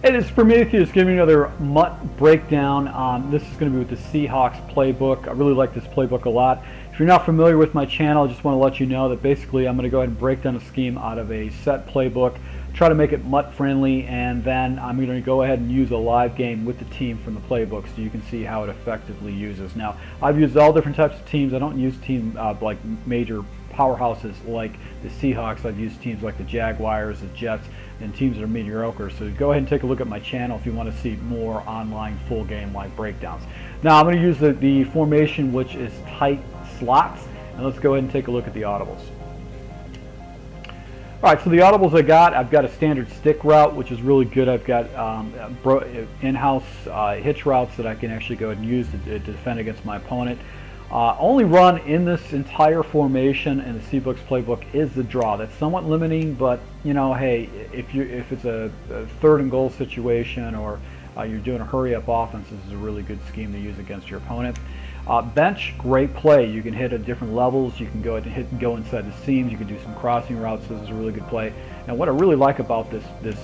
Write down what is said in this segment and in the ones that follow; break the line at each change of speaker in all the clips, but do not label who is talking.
Hey, this is Prometheus giving another MUT breakdown. This is going to be with the SEAHAWKS playbook. I really like this playbook a lot. If you're not familiar with my channel, I just want to let you know that basically I'm going to go ahead and break down a scheme out of a set playbook, try to make it MUT friendly, and then I'm going to go ahead and use a live game with the team from the playbook so you can see how it effectively uses. Now, I've used all different types of teams. I don't use team like major powerhouses like the Seahawks. I've used teams like the Jaguars, the Jets, and teams that are mediocre. So go ahead and take a look at my channel if you want to see more online full game like breakdowns. Now I'm going to use the formation, which is tight slots, and let's go ahead and take a look at the audibles. Alright, so the audibles I've got a standard stick route, which is really good. I've got in-house hitch routes that I can actually go ahead and use to defend against my opponent. Only run in this entire formation in the Seahawks playbook is the draw. That's somewhat limiting, but you know, hey, if it's a third and goal situation or you're doing a hurry-up offense, this is a really good scheme to use against your opponent. Bench, great play. You can hit at different levels. You can go ahead and hit and go inside the seams. You can do some crossing routes. This is a really good play. And what I really like about this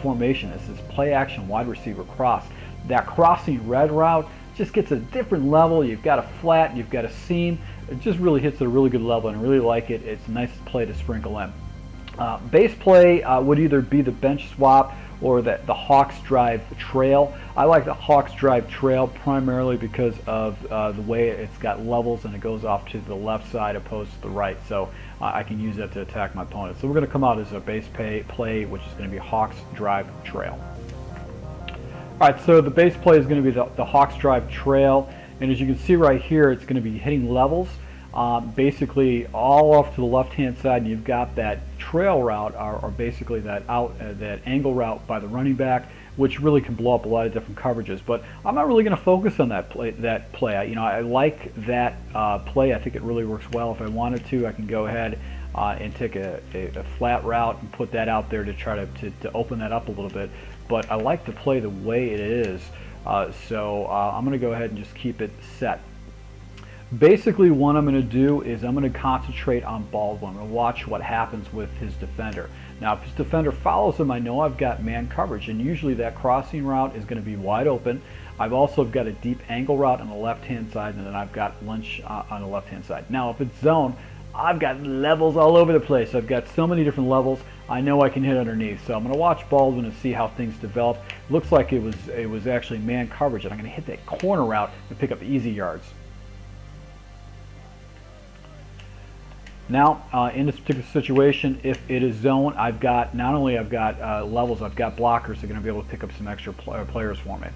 formation is this play action wide receiver cross. That crossing red route just gets a different level. You've got a flat, you've got a seam. It just really hits at a really good level, and I really like it. It's a nice play to sprinkle in. Base play would either be the bench swap or the Hawks drive trail. I like the Hawks drive trail primarily because of the way it's got levels and it goes off to the left side opposed to the right. So I can use that to attack my opponent. So we're going to come out as a base play, which is going to be Hawks drive trail. Alright, so the base play is going to be the Hawks drive trail, and as you can see right here, it's going to be hitting levels basically all off to the left hand side, and you've got that trail route or basically that angle route by the running back, which really can blow up a lot of different coverages. But I'm not really going to focus on that play. You know, I like that play. I think it really works well. If I wanted to, I can go ahead and take a flat route and put that out there to try to open that up a little bit. But I like to play the way it is, so I'm going to go ahead and just keep it set. Basically what I'm going to do is I'm going to concentrate on Baldwin. I'm going to watch what happens with his defender. Now if his defender follows him, I know I've got man coverage, and usually that crossing route is going to be wide open. I've also got a deep angle route on the left hand side, and then I've got Lynch on the left hand side. Now if it's zone, I've got levels all over the place. I've got so many different levels. I know I can hit underneath, so I'm going to watch Baldwin and see how things develop. Looks like it was actually man coverage, and I'm going to hit that corner route and pick up easy yards. Now, in this particular situation, if it is zone, I've got not only levels, I've got blockers that are going to be able to pick up some extra players for me.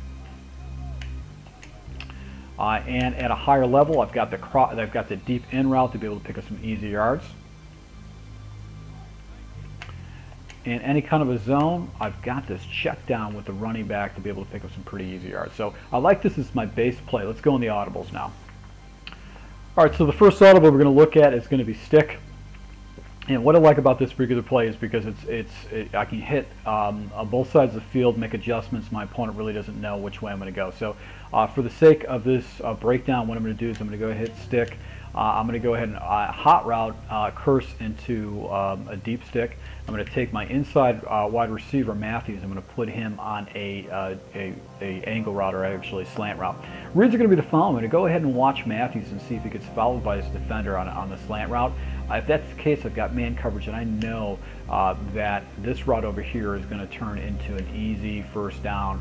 And at a higher level, I've got the deep in route to be able to pick up some easy yards. In any kind of a zone, I've got this check down with the running back to be able to pick up some pretty easy yards. So I like this as my base play. Let's go in the audibles now. Alright, so the first audible we're going to look at is going to be stick. And what I like about this particular play is because I can hit on both sides of the field, make adjustments. My opponent really doesn't know which way I'm going to go. So for the sake of this breakdown, what I'm going to do is I'm going to go ahead and hit stick. I'm going to go ahead and hot route curse into a deep stick. I'm going to take my inside wide receiver Matthews. I'm going to put him on a angle route, or actually slant route. Reads are going to be the following. I'm going to go ahead and watch Matthews and see if he gets fouled by his defender on the slant route. If that's the case, I've got man coverage, and I know that this route over here is going to turn into an easy first down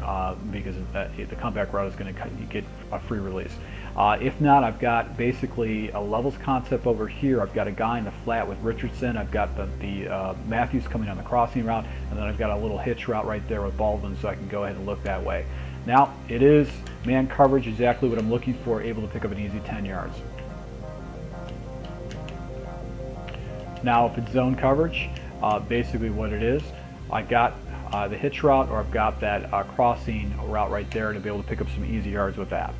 because the comeback route is going to get a free release. If not, I've got basically a levels concept over here. I've got a guy in the flat with Richardson. I've got the Matthews coming on the crossing route, and then I've got a little hitch route right there with Baldwin, so I can go ahead and look that way. Now, it is man coverage, exactly what I'm looking for, able to pick up an easy 10 yards. Now, if it's zone coverage, basically what it is, I got the hitch route, or I've got that crossing route right there to be able to pick up some easy yards with that.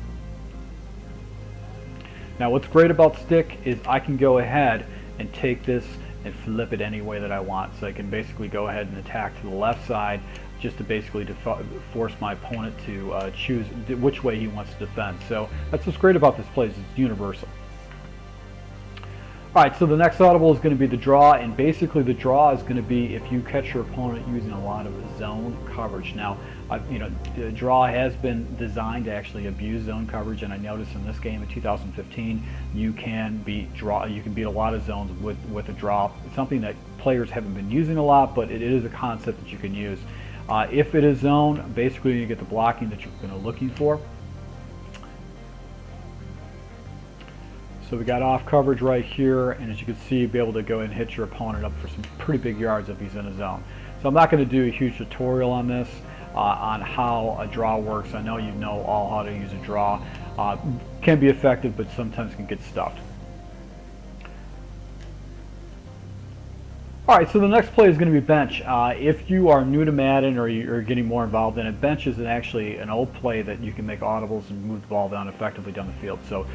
Now, what's great about stick is I can go ahead and take this and flip it any way that I want. So I can basically go ahead and attack to the left side just to basically force my opponent to choose which way he wants to defend. So that's what's great about this play, is it's universal. Alright, so the next audible is going to be the draw, and basically the draw is going to be if you catch your opponent using a lot of zone coverage. Now, the draw has been designed to actually abuse zone coverage, and I noticed in this game in 2015 you can beat a lot of zones with a draw. It's something that players haven't been using a lot, but it is a concept that you can use. If it is zone, basically you get the blocking that you're looking for. So we got off coverage right here, and as you can see, be able to go and hit your opponent up for some pretty big yards if he's in a zone. So I'm not going to do a huge tutorial on this, on how a draw works. I know you know all how to use a draw. Can be effective, but sometimes can get stuffed. Alright, so the next play is going to be bench. If you are new to Madden or you're getting more involved in it, bench is actually an old play that you can make audibles and move the ball down effectively down the field. So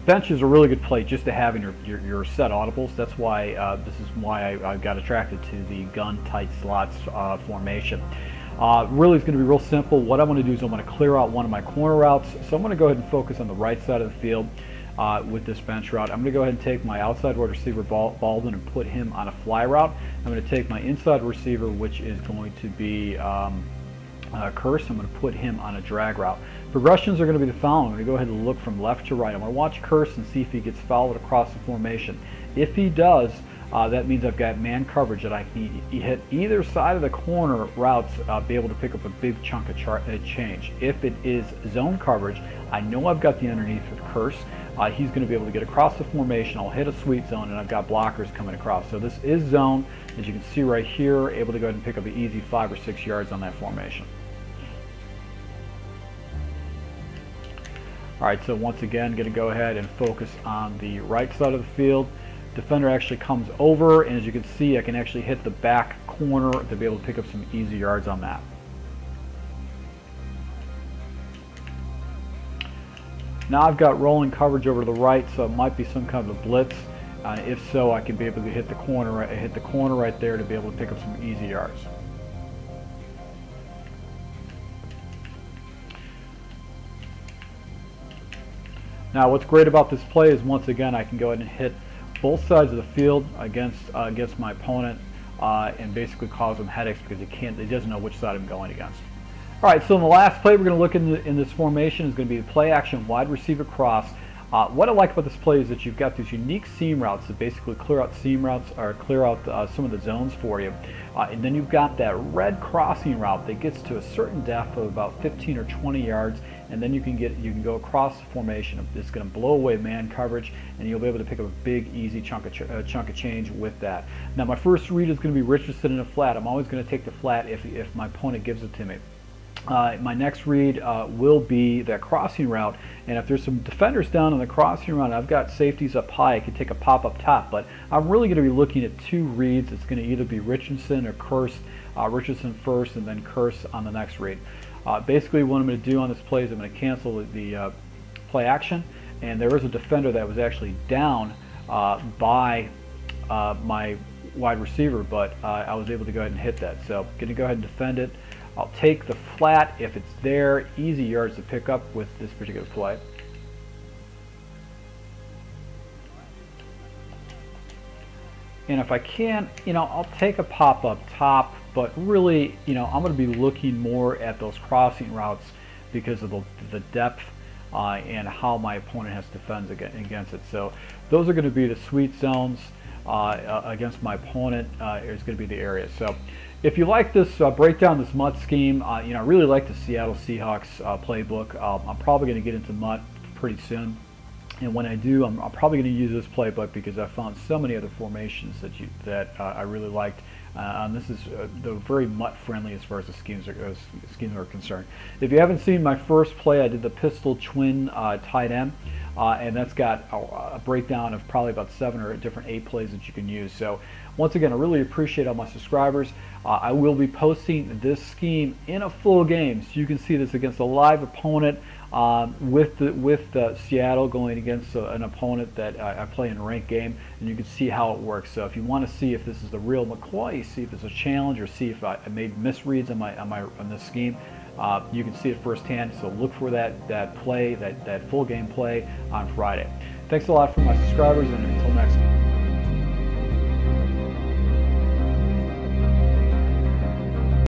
bench is a really good play just to have in your set audibles. That's why this is why I got attracted to the gun tight slots formation. Really, it's going to be real simple. What I'm going to do is I'm going to clear out one of my corner routes. So I'm going to go ahead and focus on the right side of the field. With this bench route, I'm going to go ahead and take my outside wide receiver Baldwin and put him on a fly route. I'm going to take my inside receiver, which is going to be Curse. I'm going to put him on a drag route. Progressions are going to be the following. I'm going to go ahead and look from left to right. I'm going to watch Curse and see if he gets followed across the formation. If he does, that means I've got man coverage that I can hit either side of the corner routes, be able to pick up a big chunk of change. If it is zone coverage, I know I've got the underneath with Curse. He's going to be able to get across the formation. I'll hit a sweep zone, and I've got blockers coming across. So this is zone, as you can see right here, able to go ahead and pick up an easy 5 or 6 yards on that formation. Alright, so once again, going to go ahead and focus on the right side of the field. Defender actually comes over, and as you can see, I can actually hit the back corner to be able to pick up some easy yards on that. Now I've got rolling coverage over to the right, so it might be some kind of a blitz. If so, I can be able to hit the corner right there to be able to pick up some easy yards. Now what's great about this play is, once again, I can go ahead and hit both sides of the field against my opponent, and basically cause him headaches because he doesn't know which side I'm going against. Alright, so in the last play we're going to look in this formation is going to be the play action wide receiver cross. What I like about this play is that you've got these unique seam routes that basically clear out seam routes, or clear out some of the zones for you. And then you've got that red crossing route that gets to a certain depth of about 15 or 20 yards, and then you can go across the formation. It's going to blow away man coverage, and you'll be able to pick up a big easy chunk of change with that. Now my first read is going to be Richardson in a flat. I'm always going to take the flat if my opponent gives it to me. My next read will be that crossing route, and if there's some defenders down on the crossing route, I've got safeties up high, I can take a pop up top, but I'm really going to be looking at 2 reads. It's going to either be Richardson or Curse. Richardson first and then Curse on the next read. Basically what I'm going to do on this play is I'm going to cancel the play action, and there is a defender that was actually down by my wide receiver, but I was able to go ahead and hit that. So I'm going to go ahead and defend it. I'll take the flat if it's there. Easy yards to pick up with this particular play. And if I can, I'll take a pop up top, but really, I'm going to be looking more at those crossing routes because of the depth and how my opponent has to defend against it. So those are going to be the sweet zones against my opponent. Is going to be the area. So if you like this breakdown, this MUT scheme, I really like the Seattle Seahawks playbook. I'm probably going to get into MUT pretty soon, and when I do, I'm probably going to use this playbook because I found so many other formations that I really liked. This is very MUT friendly as far as the schemes are concerned. If you haven't seen my first play, I did the pistol twin tight end. And that's got a breakdown of probably about 7 or different 8 plays that you can use. So once again, I really appreciate all my subscribers. I will be posting this scheme in a full game, so you can see this against a live opponent with Seattle going against an opponent that I play in a ranked game, and you can see how it works. So if you want to see if this is the real McCoy, see if it's a challenge, or see if I made misreads on this scheme, you can see it firsthand. So look for that play, that full game play on Friday. Thanks a lot for my subscribers, and until